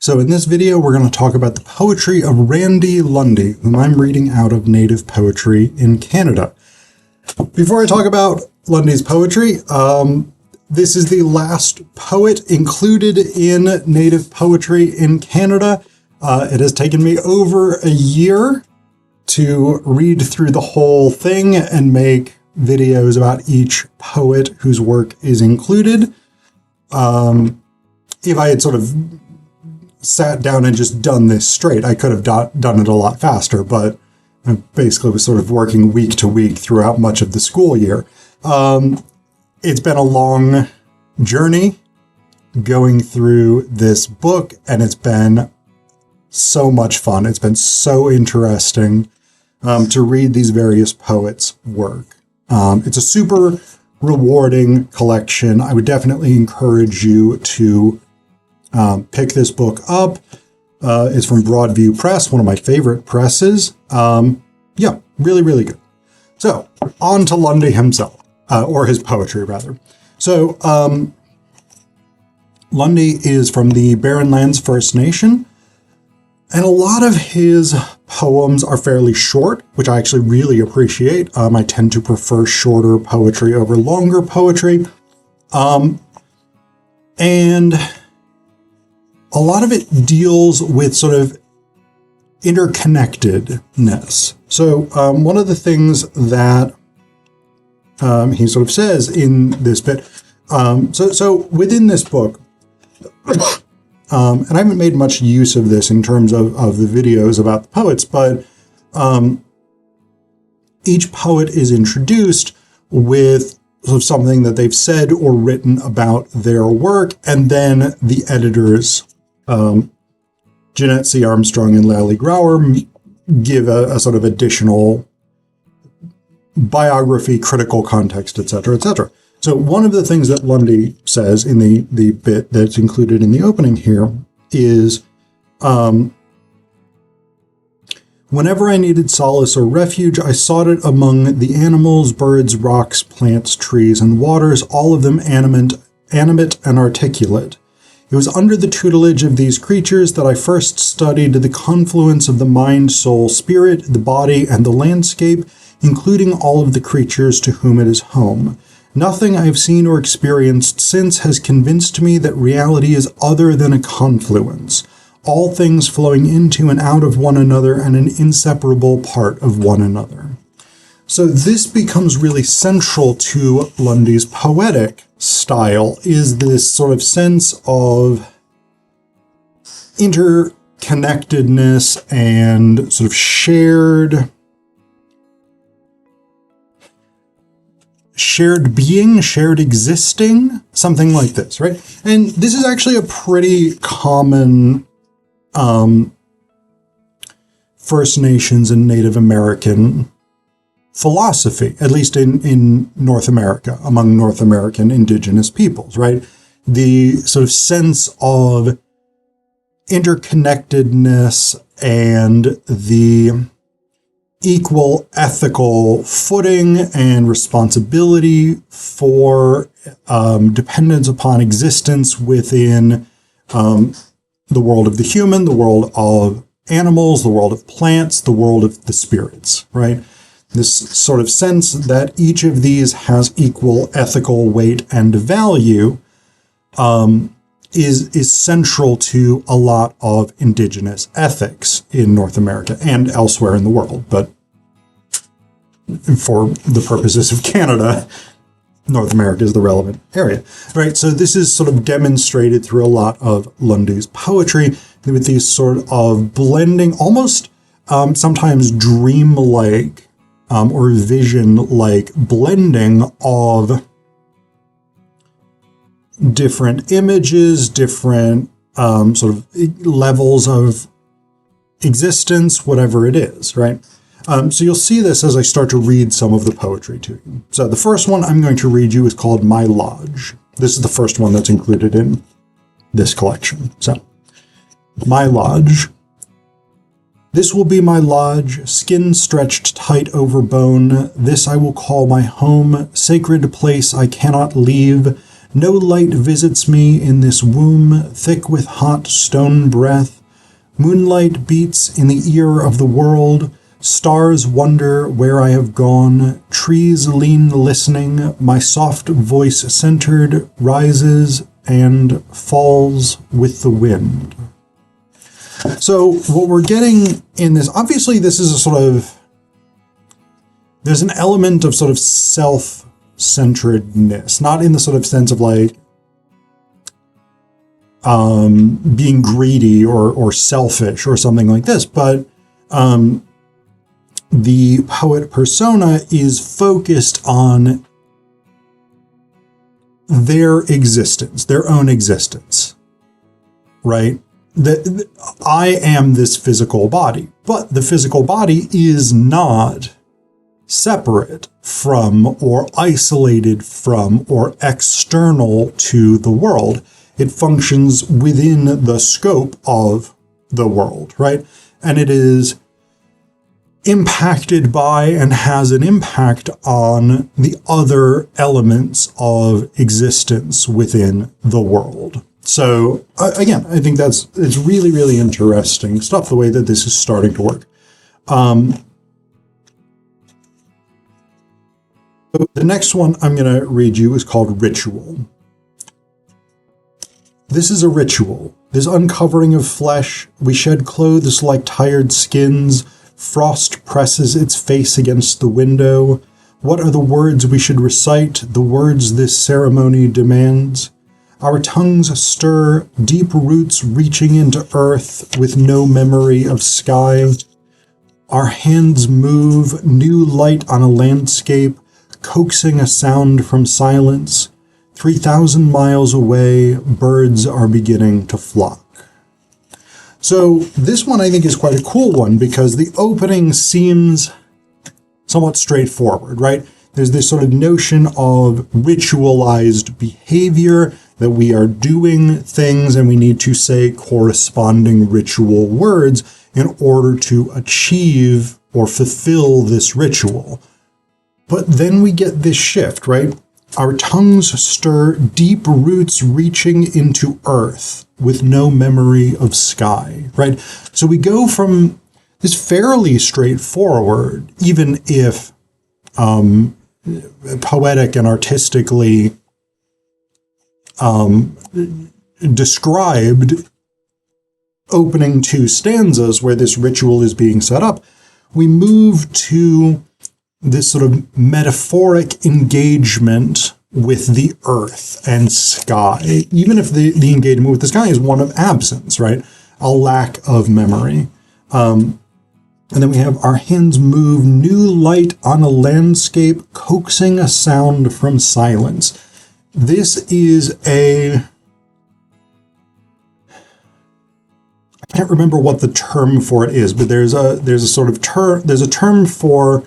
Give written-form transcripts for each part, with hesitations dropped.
So in this video, we're going to talk about the poetry of Randy Lundy, whom I'm reading out of Native Poetry in Canada. Before I talk about Lundy's poetry, this is the last poet included in Native Poetry in Canada. It has taken me over a year to read through the whole thing and make videos about each poet whose work is included. If I had sort of sat down and just done this straight, I could have done it a lot faster, but I basically was sort of working week to week throughout much of the school year. It's been a long journey going through this book, and it's been so much fun. It's been so interesting to read these various poets' work. It's a super rewarding collection. I would definitely encourage you to pick this book up. It's from Broadview Press, one of my favorite presses. Yeah, really, really good. So, on to Lundy himself, or his poetry, rather. So, Lundy is from the Barren Lands First Nation, and a lot of his poems are fairly short, which I actually really appreciate. I tend to prefer shorter poetry over longer poetry. And a lot of it deals with sort of interconnectedness. So one of the things that he sort of says in this bit, so within this book, and I haven't made much use of this in terms of the videos about the poets, but each poet is introduced with sort of something that they've said or written about their work, and then the editors, Jeanette C. Armstrong and Lally Grauer, give a sort of additional biography, critical context, etc., etc. So one of the things that Lundy says in the bit that's included in the opening here is, whenever I needed solace or refuge, I sought it among the animals, birds, rocks, plants, trees, and waters, all of them animate and articulate. It was under the tutelage of these creatures that I first studied the confluence of the mind, soul, spirit, the body, and the landscape, including all of the creatures to whom it is home. Nothing I have seen or experienced since has convinced me that reality is other than a confluence, all things flowing into and out of one another and an inseparable part of one another. So this becomes really central to Lundy's poetic style, is this sort of sense of interconnectedness and sort of shared being, shared existing, something like this, right? And this is actually a pretty common First Nations and Native American philosophy, at least in North America, among North American indigenous peoples, right? The sort of sense of interconnectedness and the equal ethical footing and responsibility for dependence upon existence within the world of the human, the world of animals, the world of plants, the world of the spirits, right? This sort of sense that each of these has equal ethical weight and value is central to a lot of indigenous ethics in North America and elsewhere in the world. But for the purposes of Canada, North America is the relevant area, right? So this is sort of demonstrated through a lot of Lundy's poetry with these sort of blending, almost sometimes dreamlike or vision-like blending of different images, different sort of levels of existence, whatever it is, right? So you'll see this as I start to read some of the poetry to you. So the first one I'm going to read you is called My Lodge. This is the first one that's included in this collection. So, My Lodge. This will be my lodge, skin stretched tight over bone. This I will call my home, sacred place I cannot leave. No light visits me in this womb, thick with hot stone breath. Moonlight beats in the ear of the world. Stars wonder where I have gone. Trees lean listening. My soft voice centered rises and falls with the wind. So what we're getting in this, obviously this is a sort of, there's an element of sort of self-centeredness, not in the sort of sense of like being greedy or selfish or something like this, but the poet persona is focused on their existence, their own existence, right? I am this physical body, but the physical body is not separate from or isolated from or external to the world. It functions within the scope of the world, right? And it is impacted by and has an impact on the other elements of existence within the world. So again, I think it's really, really interesting stuff, the way that this is starting to work. The next one I'm going to read you is called Ritual. This is a ritual, this uncovering of flesh. We shed clothes like tired skins. Frost presses its face against the window. What are the words we should recite, the words this ceremony demands? Our tongues stir, deep roots reaching into earth with no memory of sky. Our hands move, new light on a landscape, coaxing a sound from silence. 3,000 miles away, birds are beginning to flock. So this one I think is quite a cool one because the opening seems somewhat straightforward, right? There's this sort of notion of ritualized behavior, that we are doing things and we need to say corresponding ritual words in order to achieve or fulfill this ritual. But then we get this shift, right? Our tongues stir, deep roots reaching into earth with no memory of sky, right? So we go from this fairly straightforward, even if poetic and artistically described opening two stanzas where this ritual is being set up, we move to this sort of metaphoric engagement with the earth and sky, even if the engagement with the sky is one of absence, right? A lack of memory. And then we have our hands move, new light on a landscape, coaxing a sound from silence. This is I can't remember what the term for it is, but there's a term for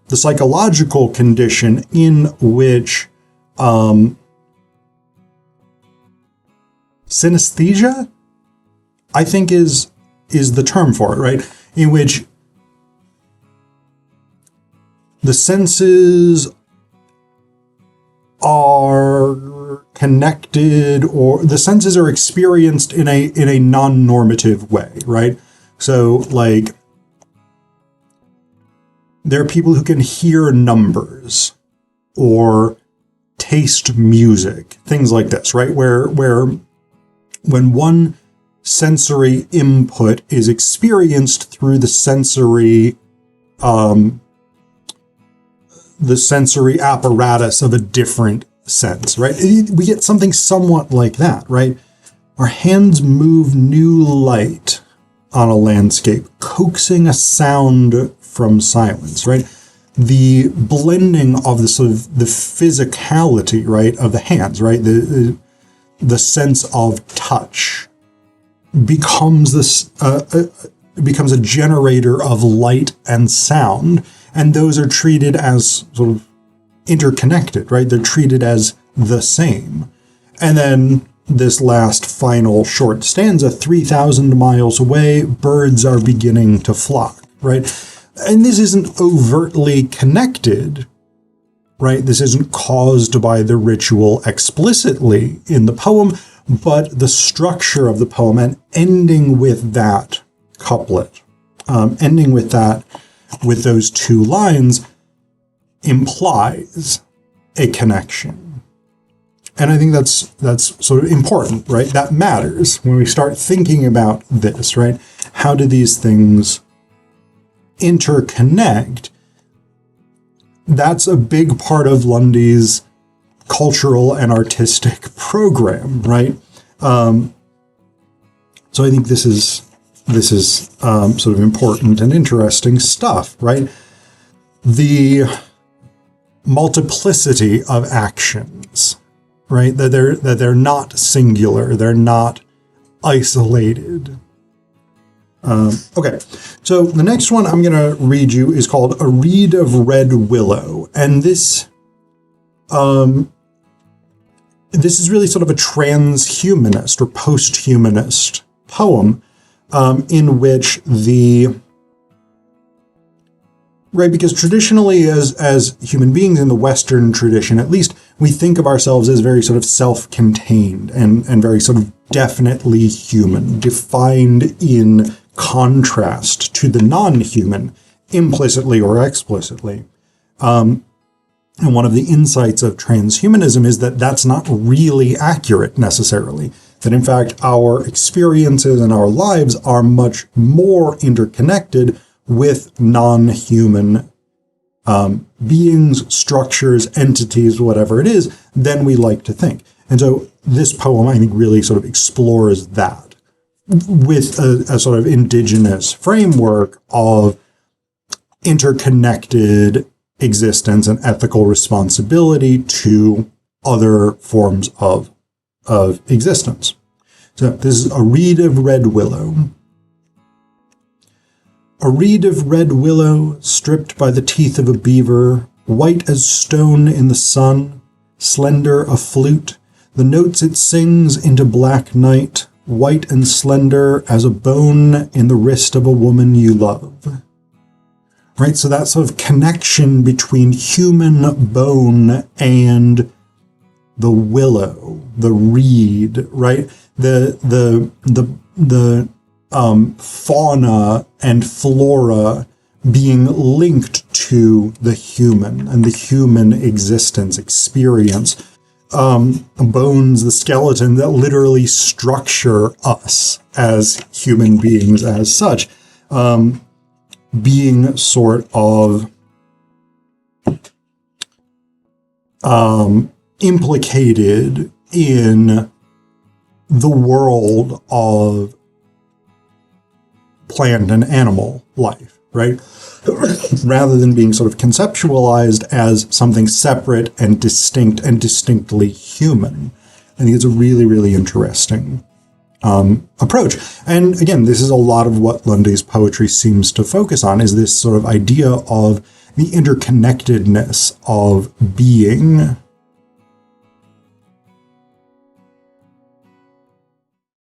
the psychological condition in which synesthesia, I think is the term for it, right? In which the senses are connected, or the senses are experienced in a non-normative way, right? So like there are people who can hear numbers or taste music, things like this, right? Where when one sensory input is experienced through the sensory apparatus of a different sense, right? We get something somewhat like that, right? Our hands move new light on a landscape, coaxing a sound from silence, right? The blending of the sort of the physicality, right, of the hands, right? The sense of touch becomes becomes a generator of light and sound, and those are treated as sort of interconnected, right? They're treated as the same. And then this last final short stanza, 3,000 miles away, birds are beginning to flock, right? And this isn't overtly connected, right? This isn't caused by the ritual explicitly in the poem, but the structure of the poem and ending with that couplet, ending with that, with those two lines, implies a connection. And I think that's sort of important, right? That matters when we start thinking about this, right? How do these things interconnect? That's a big part of Lundy's cultural and artistic program, right? So I think this is sort of important and interesting stuff, right? The multiplicity of actions, right? That they're not singular, they're not isolated. Okay, so the next one I'm going to read you is called A Reed of Red Willow, and this is really sort of a transhumanist or post-humanist poem in which right, because traditionally as human beings in the Western tradition, at least, we think of ourselves as very sort of self-contained and very sort of definitely human, defined in contrast to the non-human, implicitly or explicitly. And one of the insights of transhumanism is that that's not really accurate necessarily. That in fact, our experiences and our lives are much more interconnected with non-human beings, structures, entities, whatever it is, than we like to think. And so this poem, I think, really sort of explores that with a sort of indigenous framework of interconnected existence and ethical responsibility to other forms of existence. So this is A Reed of Red Willow. A reed of red willow, stripped by the teeth of a beaver, white as stone in the sun, slender a flute, the notes it sings into black night, white and slender as a bone in the wrist of a woman you love. Right, so that sort of connection between human bone and the willow, the reed, right? The fauna and flora being linked to the human and the human existence, experience. Bones, the skeleton that literally structure us as human beings as such, being sort of implicated in the world of plant and animal life, right? Rather than being sort of conceptualized as something separate and distinct and distinctly human. I think it's a really, really interesting approach. And again, this is a lot of what Lundy's poetry seems to focus on, is this sort of idea of the interconnectedness of being